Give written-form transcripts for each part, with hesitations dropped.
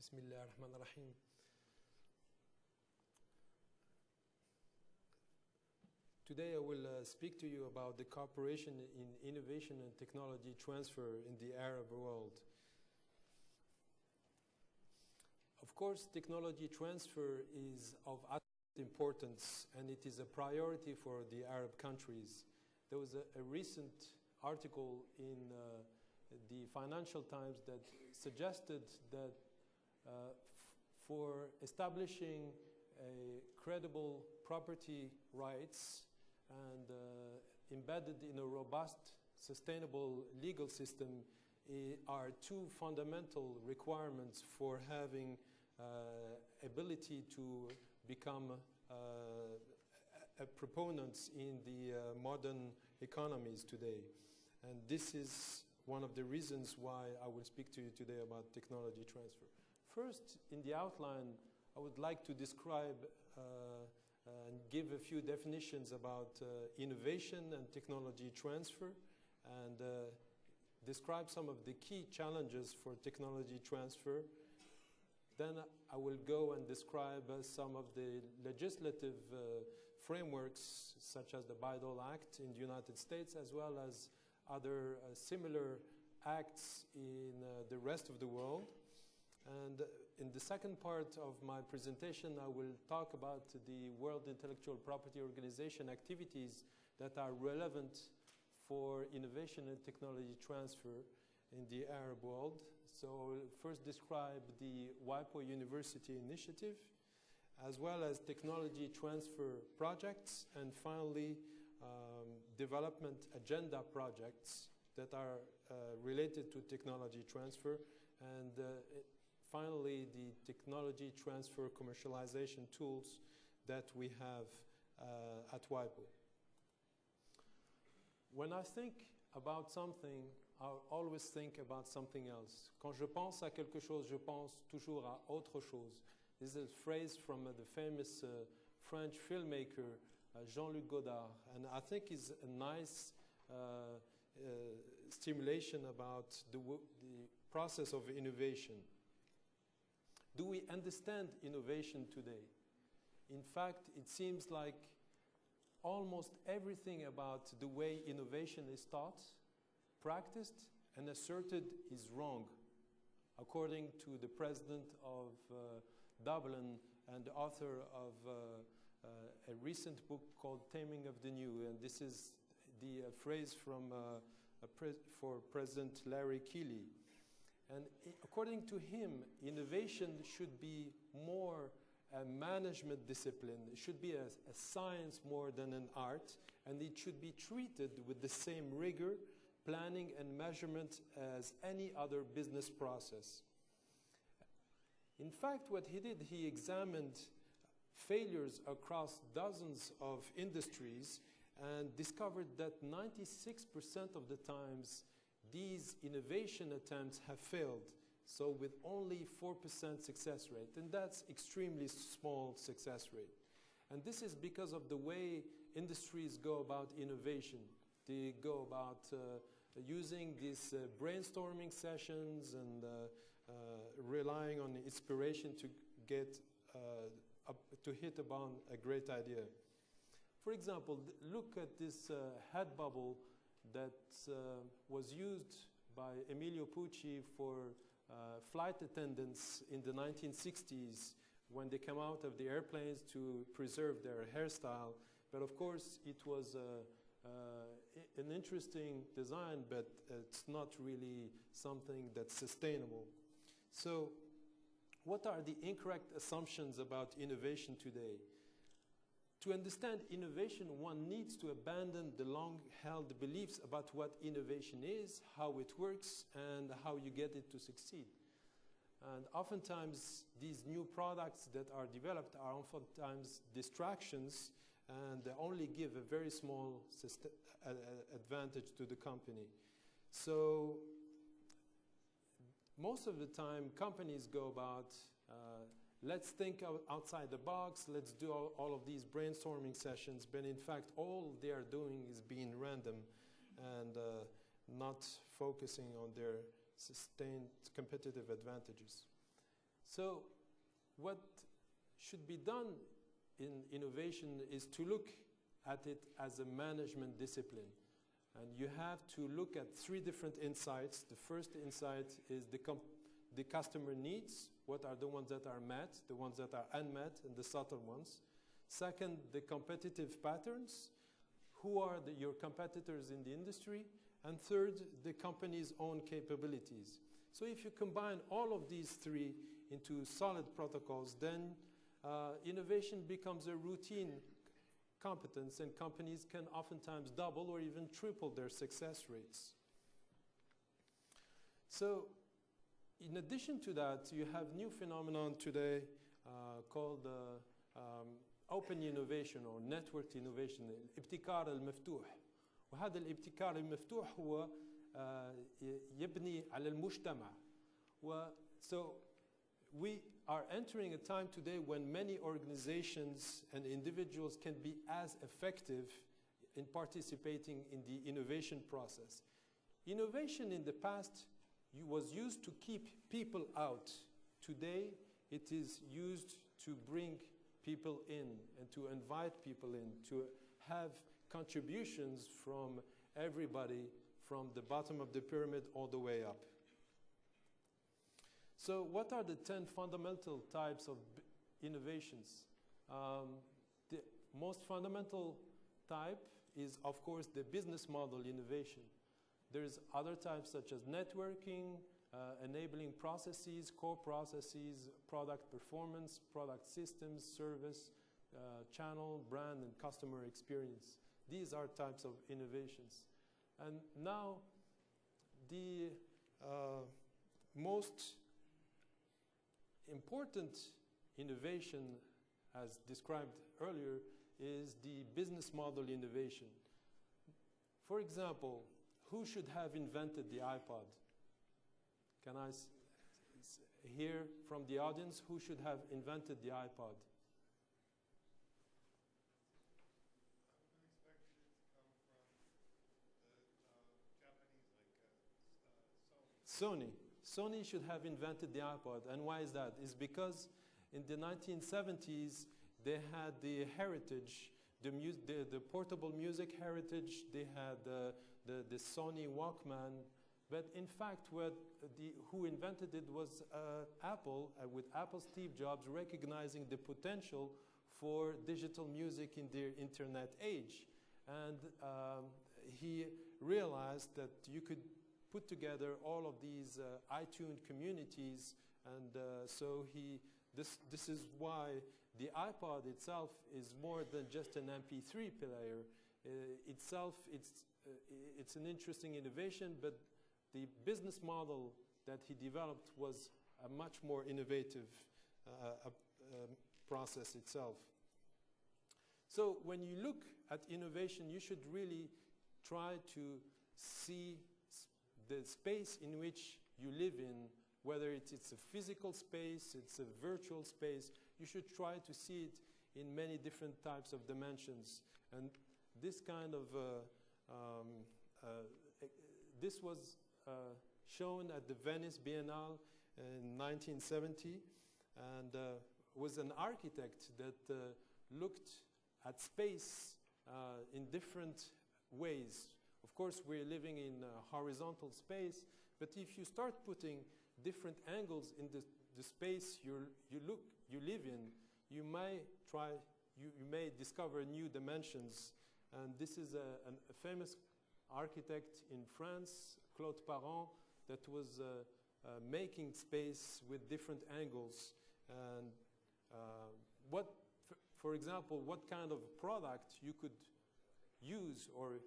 Bismillah ar-Rahman ar-Rahim. Today I will speak to you about the cooperation in innovation and technology transfer in the Arab world. Of course, technology transfer is of utmost importance, and it is a priority for the Arab countries. There was a recent article in the Financial Times that suggested that for establishing a credible property rights and embedded in a robust, sustainable legal system are two fundamental requirements for having ability to become proponents in the modern economies today. And this is one of the reasons why I will speak to you today about technology transfer. First, in the outline, I would like to describe and give a few definitions about innovation and technology transfer, and describe some of the key challenges for technology transfer. Then I will go and describe some of the legislative frameworks, such as the Bayh-Dole Act in the United States, as well as other similar acts in the rest of the world. And in the second part of my presentation, I will talk about the World Intellectual Property Organization activities that are relevant for innovation and technology transfer in the Arab world. So I'll first describe the WIPO University Initiative, as well as technology transfer projects, and finally development agenda projects that are related to technology transfer, and finally the technology transfer commercialization tools that we have at WIPO. When I think about something, I always think about something else. Quand je pense à quelque chose, je pense toujours à autre chose. This is a phrase from the famous French filmmaker Jean-Luc Godard, and I think is a nice stimulation about the process of innovation. Do we understand innovation today? In fact, it seems like almost everything about the way innovation is taught, practiced, and asserted is wrong, according to the president of Dublin and the author of a recent book called Taming of the New. And this is the phrase from for President Larry Keeley. And according to him, innovation should be more a management discipline. It should be a science more than an art, and it should be treated with the same rigor, planning, and measurement as any other business process. In fact, what he did, he examined failures across dozens of industries and discovered that 96% of the times these innovation attempts have failed, so with only 4% success rate, and that's extremely small success rate. And this is because of the way industries go about innovation. They go about using these brainstorming sessions and relying on inspiration to get to hit upon a great idea. For example, look at this head bubble that was used by Emilio Pucci for flight attendants in the 1960s when they come out of the airplanes to preserve their hairstyle. But of course, it was an interesting design, but it's not really something that's sustainable. So what are the incorrect assumptions about innovation today? To understand innovation, one needs to abandon the long-held beliefs about what innovation is, how it works, and how you get it to succeed. And oftentimes, these new products that are developed are oftentimes distractions, and they only give a very small advantage to the company. So most of the time, companies go about let's think outside the box, let's do all of these brainstorming sessions, but in fact, all they are doing is being random and not focusing on their sustained competitive advantages. So what should be done in innovation is to look at it as a management discipline. And you have to look at three different insights. The first insight is the customer needs. What are the ones that are met, the ones that are unmet, and the subtle ones. Second, the competitive patterns. Who are your competitors in the industry? And third, the company's own capabilities. So if you combine all of these three into solid protocols, then innovation becomes a routine competence, and companies can oftentimes double or even triple their success rates. So in addition to that, you have new phenomenon today called open innovation or networked innovation, الابتكار المفتوح. وهذا الابتكار المفتوح هو يبني على المجتمع. So we are entering a time today when many organizations and individuals can be as effective in participating in the innovation process. Innovation in the past was used to keep people out. Today, it is used to bring people in and to invite people in, to have contributions from everybody from the bottom of the pyramid all the way up. So what are the 10 fundamental types of innovations? The most fundamental type is, of course, the business model innovation. There's other types such as networking, enabling processes, core processes, product performance, product systems, service, channel, brand, and customer experience. These are types of innovations. And now, the most important innovation, as described earlier, is the business model innovation. For example, who should have invented the iPod? Can I hear from the audience who should have invented the iPod? Sony. Sony should have invented the iPod. And why is that? It's because in the 1970s, they had the heritage, the portable music heritage. They had the Sony Walkman. But in fact, who invented it was Apple, with Apple Steve Jobs recognizing the potential for digital music in the internet age. And he realized that you could put together all of these iTunes communities, and so this is why the iPod itself is more than just an MP3 player. It's an interesting innovation, but the business model that he developed was a much more innovative process itself. So when you look at innovation, you should really try to see the space in which you live in, whether it's a physical space, it's a virtual space. You should try to see it in many different types of dimensions. And this kind of, this was shown at the Venice Biennale in 1970, and was an architect that looked at space in different ways. Of course, we're living in horizontal space, but if you start putting different angles in the space you live in, you may discover new dimensions. And this is a famous architect in France, Claude Parent, that was making space with different angles. And for example, what kind of product you could use, or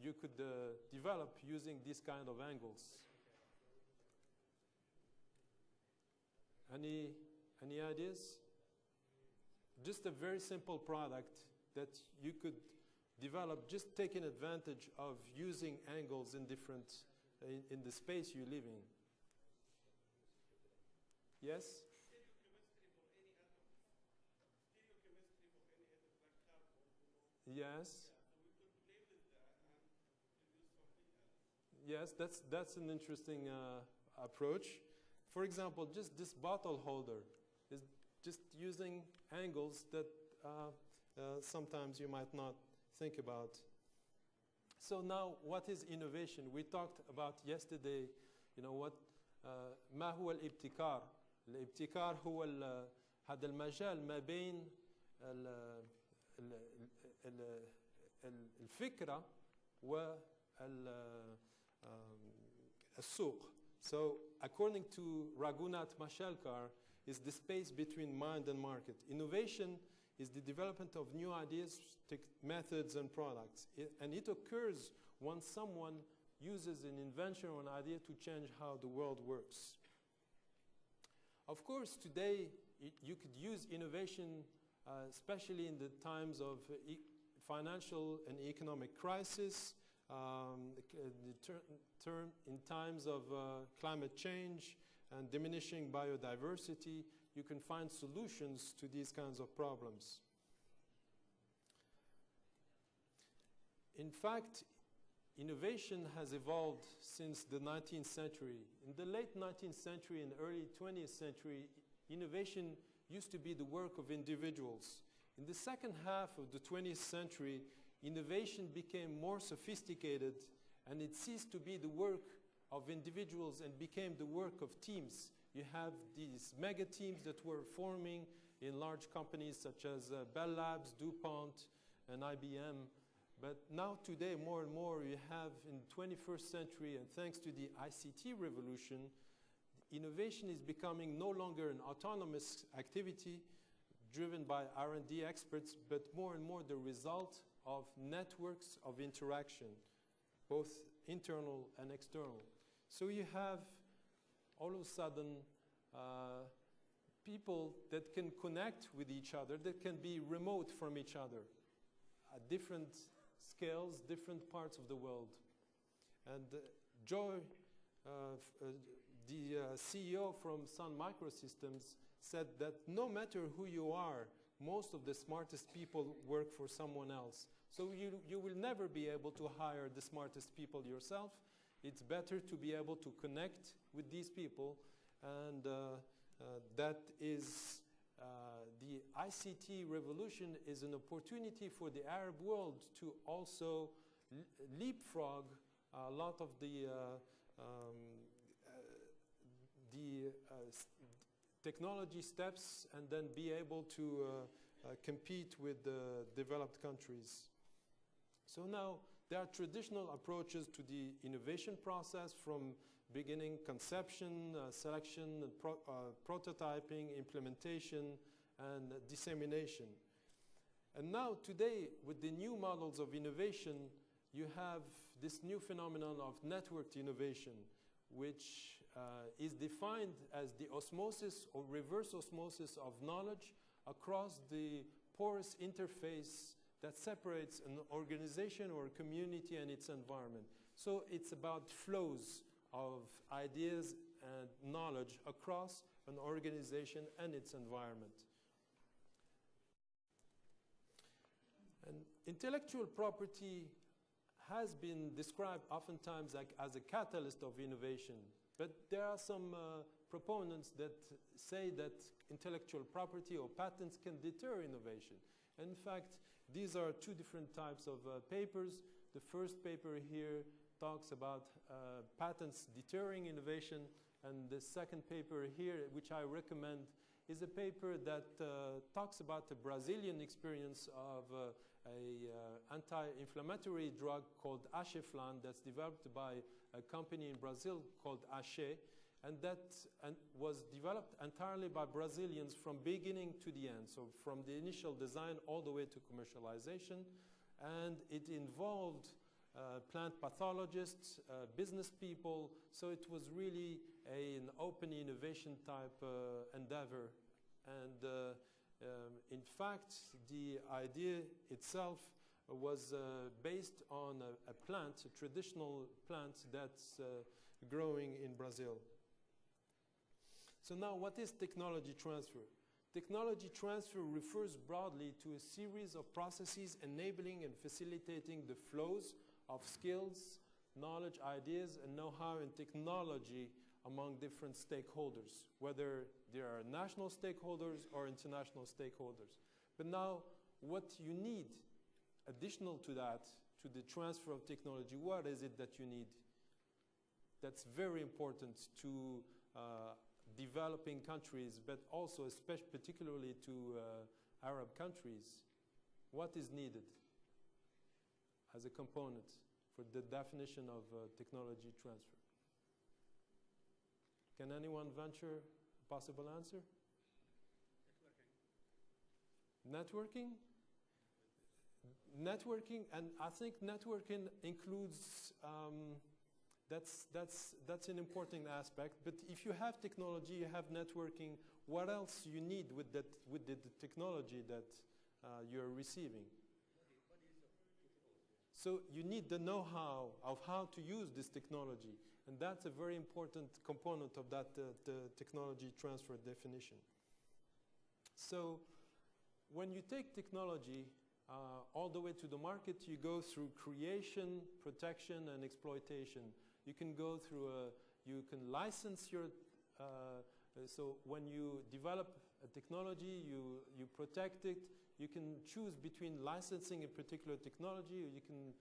you could develop using these kind of angles. Any ideas? Just a very simple product that you could develop, just taking advantage of using angles in in the space you live in. Yes? Yes. Yes, that's an interesting approach. for example, just this bottle holder is just using angles that sometimes you might not think about. So now, what is innovation? We talked about yesterday, you know, what ما هو الابتكار؟ الابتكار هو هذا المجال ما بين الفكرة والسوق. So according to Raghunath Mashelkar, is the space between mind and market. Innovation is the development of new ideas, methods, and products. And it occurs when someone uses an invention or an idea to change how the world works. Of course, today, you could use innovation, especially in the times of financial and economic crisis, in times of climate change and diminishing biodiversity. You can find solutions to these kinds of problems. In fact, innovation has evolved since the 19th century. In the late 19th century and early 20th century, innovation used to be the work of individuals. In the second half of the 20th century, innovation became more sophisticated, and it ceased to be the work of individuals and became the work of teams. You have these mega teams that were forming in large companies such as Bell Labs, DuPont, and IBM. But now today, more and more, you have in the 21st century, and thanks to the ICT revolution, innovation is becoming no longer an autonomous activity driven by R&D experts, but more and more the result of networks of interaction, both internal and external. So you have all of a sudden people that can connect with each other, that can be remote from each other at different scales, different parts of the world. And Joy, the CEO from Sun Microsystems, said that no matter who you are, most of the smartest people work for someone else. So you will never be able to hire the smartest people yourself. It's better to be able to connect with these people, and that is the ICT revolution is an opportunity for the Arab world to also leapfrog a lot of the technology steps and then be able to compete with the developed countries. So now there are traditional approaches to the innovation process, from beginning conception, selection, prototyping, implementation, and dissemination. And now today, with the new models of innovation, you have this new phenomenon of networked innovation, which is defined as the osmosis or reverse osmosis of knowledge across the porous interface that separates an organization or a community and its environment. So it's about flows of ideas and knowledge across an organization and its environment. And intellectual property has been described oftentimes like as a catalyst of innovation, but there are some proponents that say that intellectual property or patents can deter innovation. In fact, these are two different types of papers. The first paper here talks about patents deterring innovation, and the second paper here, which I recommend, is a paper that talks about the Brazilian experience of an anti-inflammatory drug called Acheflan that's developed by a company in Brazil called Aché, and that was developed entirely by Brazilians from beginning to the end, so from the initial design all the way to commercialization. And it involved plant pathologists, business people, so it was really an open innovation type endeavor. And in fact, the idea itself was based on a plant, a traditional plant that's growing in Brazil. So now, what is technology transfer? Technology transfer refers broadly to a series of processes enabling and facilitating the flows of skills, knowledge, ideas, and know-how and technology among different stakeholders, whether they are national stakeholders or international stakeholders. But now, what you need additional to that, to the transfer of technology, what is it that you need? That's very important to developing countries, but also particularly to Arab countries. What is needed as a component for the definition of technology transfer? Can anyone venture a possible answer? Networking? Networking, and I think networking includes, that's an important aspect, but if you have technology, you have networking, what else you need with the technology that you're receiving? So you need the know-how of how to use this technology, and that's a very important component of that the technology transfer definition. So when you take technology all the way to the market, you go through creation, protection, and exploitation. You can go through you can license your, so when you develop a technology, you protect it. You can choose between licensing a particular technology, or you can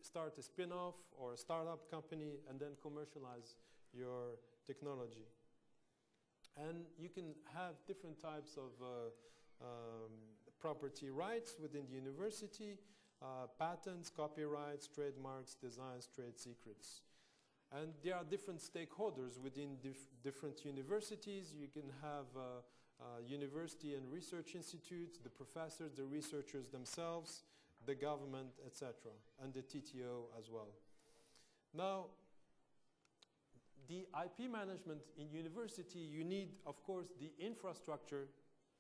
start a spin-off or a startup company and then commercialize your technology. And you can have different types of property rights within the university, patents, copyrights, trademarks, designs, trade secrets. And there are different stakeholders within different universities. You can have university and research institutes, the professors, the researchers themselves, the government, etc., and the TTO as well. Now, the IP management in university, you need, of course, the infrastructure.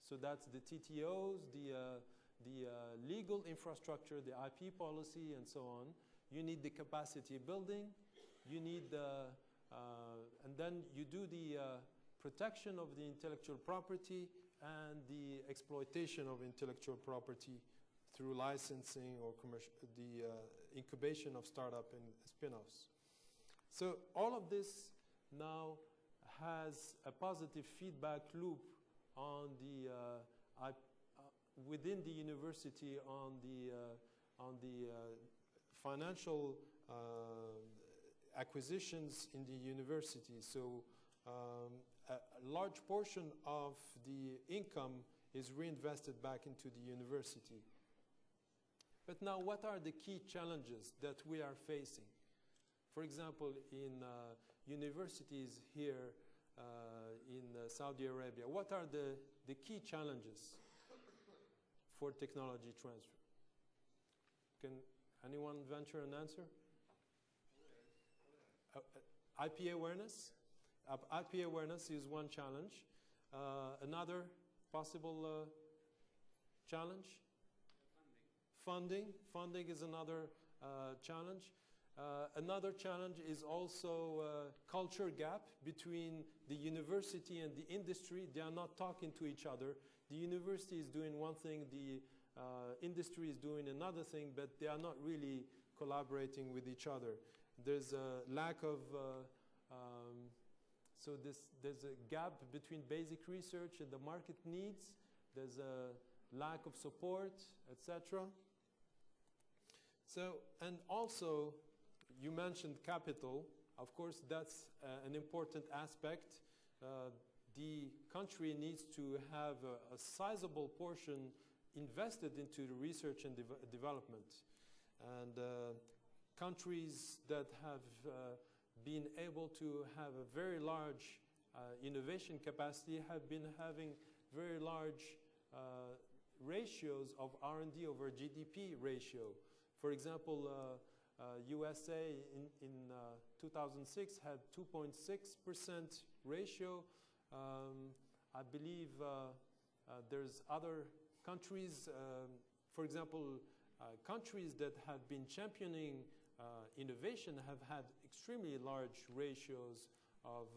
So that's the TTOs, the legal infrastructure, the IP policy, and so on. You need the capacity building. You need and then you do the protection of the intellectual property and the exploitation of intellectual property through licensing or the incubation of startup and spin-offs. So all of this now has a positive feedback loop on the within the university on the financial acquisitions in the university. So a large portion of the income is reinvested back into the university. But now, what are the key challenges that we are facing? For example, in universities here in Saudi Arabia, what are the key challenges for technology transfer? Can anyone venture an answer? IP awareness. IP awareness is one challenge. Another possible challenge? Funding. Funding is another challenge. Another challenge is also culture gap between the university and the industry. They are not talking to each other. The university is doing one thing, the industry is doing another thing, but they are not really collaborating with each other. There's a lack of, so there's a gap between basic research and the market needs. There's a lack of support, etc. So, and also, you mentioned capital. Of course, that's an important aspect. The country needs to have a sizable portion invested into the research and development. And countries that have been able to have a very large innovation capacity have been having very large ratios of R&D over GDP ratio. For example, USA in 2006 had 2.6% ratio. I believe there's other countries, for example, countries that have been championing innovation have had extremely large ratios of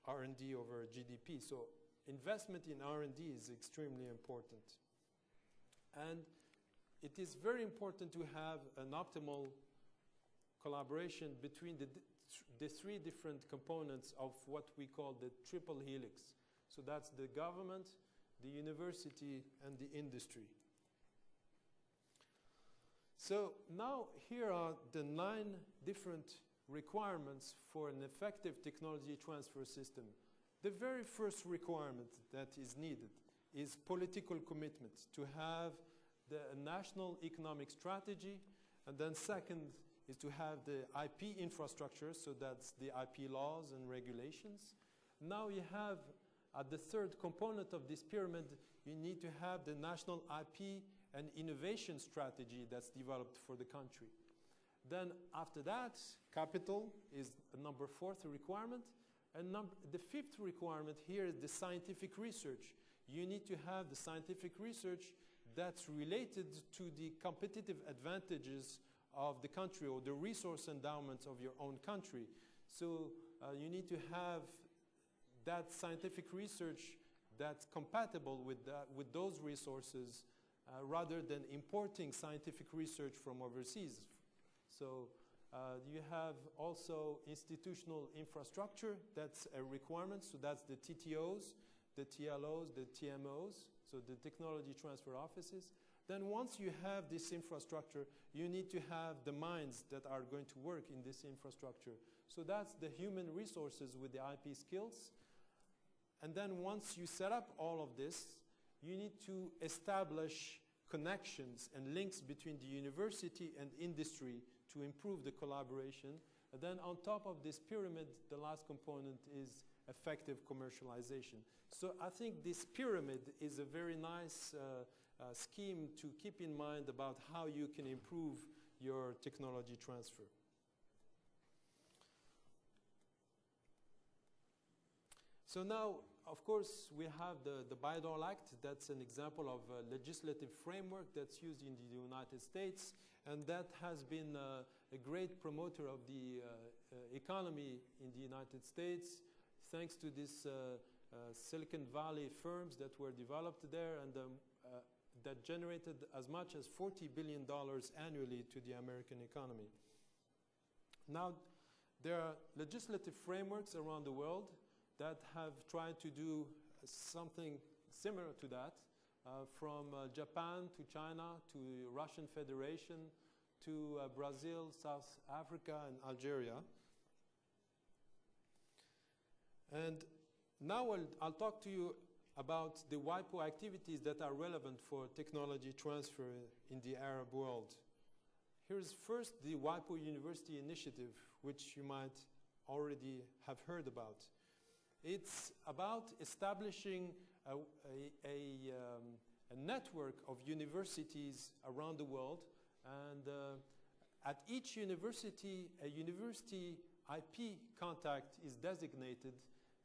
R&D over GDP. So investment in R&D is extremely important. And it is very important to have an optimal collaboration between the three different components of what we call the triple helix. So that's the government, the university, and the industry. So now here are the 9 different requirements for an effective technology transfer system. The very first requirement that is needed is political commitment to have the national economic strategy, and then second is to have the IP infrastructure, so that's the IP laws and regulations. Now you have, at the third component of this pyramid, you need to have the national IP and innovation strategy that's developed for the country. Then after that, capital is number 4th requirement. And the 5th requirement here is the scientific research. You need to have the scientific research that's related to the competitive advantages of the country or the resource endowments of your own country. So you need to have that scientific research that's compatible with those resources rather than importing scientific research from overseas. So you have also institutional infrastructure. That's a requirement. So that's the TTOs, the TLOs, the TMOs, so the technology transfer offices. Then once you have this infrastructure, you need to have the minds that are going to work in this infrastructure. So that's the human resources with the IP skills. And then once you set up all of this, you need to establish connections and links between the university and industry to improve the collaboration. And then on top of this pyramid, the last component is effective commercialization. So I think this pyramid is a very nice scheme to keep in mind about how you can improve your technology transfer. So now, of course, we have the Bayh-Dole Act. That's an example of a legislative framework that's used in the United States, and that has been a great promoter of the economy in the United States, thanks to these Silicon Valley firms that were developed there and that generated as much as $40 billion annually to the American economy. Now, there are legislative frameworks around the world that have tried to do something similar to that, from Japan to China to Russian Federation to Brazil, South Africa, and Algeria. And now I'll talk to you about the WIPO activities that are relevant for technology transfer in the Arab world. Here's first the WIPO University Initiative, which you might already have heard about. It's about establishing a network of universities around the world, and at each university, a university IP contact is designated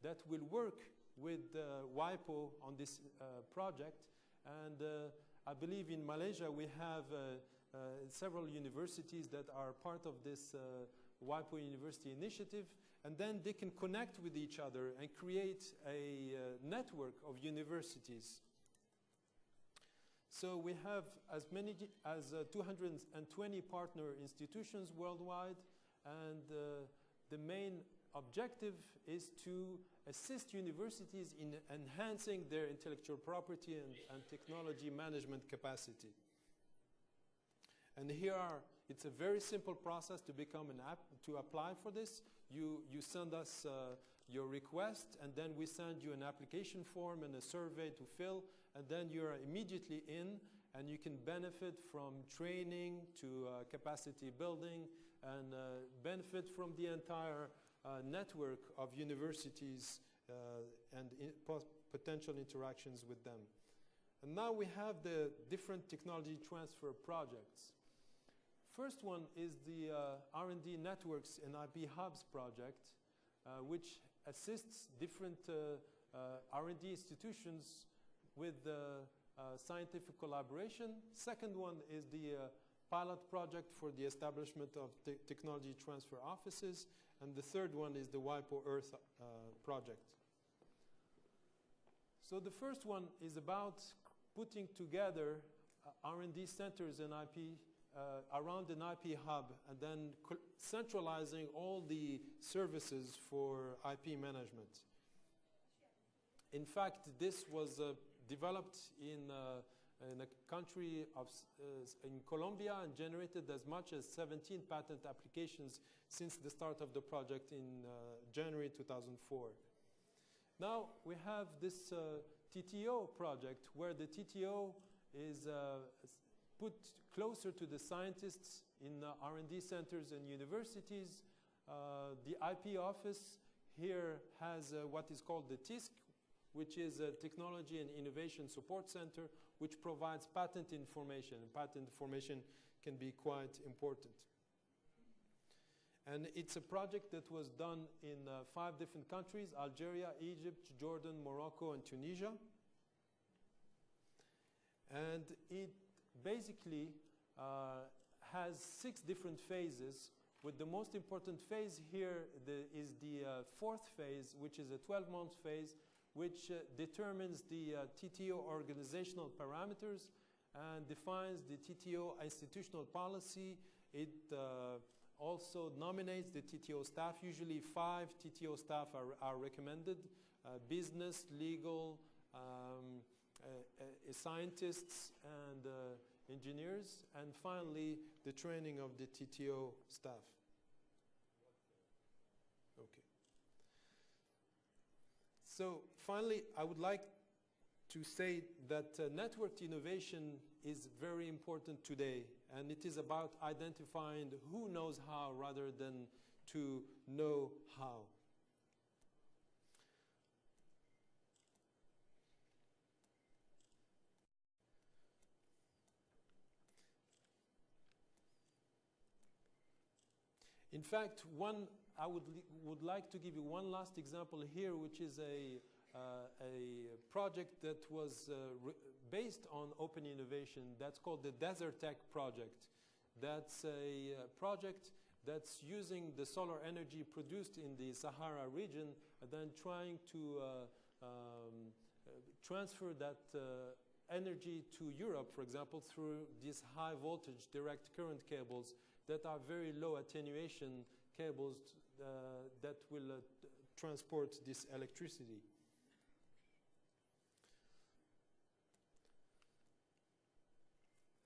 that will work with WIPO on this project. And I believe in Malaysia we have several universities that are part of this WIPO University Initiative, and then they can connect with each other and create a network of universities. So we have as many as 220 partner institutions worldwide, and the main objective is to assist universities in enhancing their intellectual property and technology management capacity. And here it's a very simple process to become an app, to apply for this. You send us your request, and then we send you an application form and a survey to fill, and then you're immediately in, and you can benefit from training to capacity building, and benefit from the entire network of universities and potential interactions with them. And now we have the different technology transfer projects. First one is the R&D Networks and IP Hubs project, which assists different R&D institutions with scientific collaboration. Second one is the pilot project for the establishment of technology transfer offices. And the third one is the WIPO Earth project. So the first one is about putting together R&D centers and IP around an IP hub and then centralizing all the services for IP management. In fact, this was developed in a country in Colombia and generated as much as 17 patent applications since the start of the project in January 2004. Now we have this TTO project where the TTO is put closer to the scientists in R&D centers and universities. The IP office here has what is called the TISC, which is a Technology and Innovation Support Center, which provides patent information. And patent information can be quite important. And it's a project that was done in 5 different countries: Algeria, Egypt, Jordan, Morocco, and Tunisia. And it basically has 6 different phases, with the most important phase here is the 4th phase, which is a 12-month phase, which determines the TTO organizational parameters and defines the TTO institutional policy. It also nominates the TTO staff. Usually 5 TTO staff are recommended: business, legal, scientists, and engineers, and finally the training of the TTO staff. Okay. So finally, I would like to say that networked innovation is very important today, and it is about identifying who knows how rather than to know how. In fact, I would like to give you one last example here, which is a project that was based on open innovation. That's called the Desertec project. That's a project that's using the solar energy produced in the Sahara region and then trying to transfer that energy to Europe, for example, through these high voltage direct current cables that are very low attenuation cables that will transport this electricity.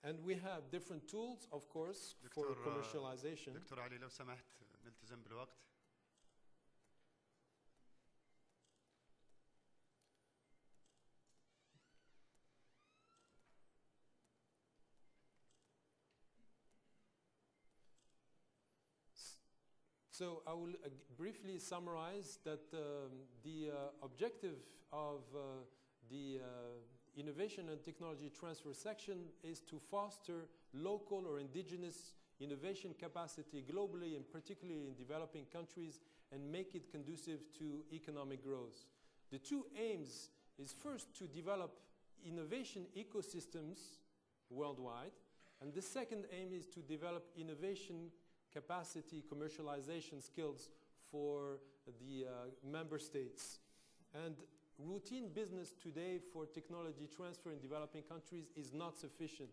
And we have different tools, of course, for commercialization. دكتور علي لو سمحت نلتزم بالوقت. So I will briefly summarize that the objective of the Innovation and Technology Transfer section is to foster local or indigenous innovation capacity globally, and particularly in developing countries, and make it conducive to economic growth. The 2 aims is first to develop innovation ecosystems worldwide, and the second aim is to develop innovation capacity commercialization skills for the member states. And routine business today for technology transfer in developing countries is not sufficient,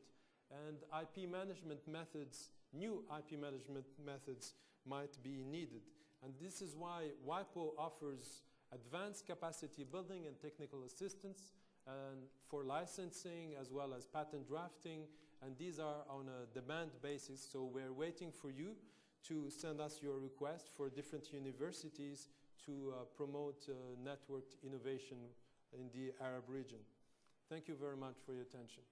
and IP management methods, new IP management methods might be needed. And this is why WIPO offers advanced capacity building and technical assistance and for licensing as well as patent drafting, and these are on a demand basis, so we're waiting for you to send us your request for different universities to promote networked innovation in the Arab region. Thank you very much for your attention.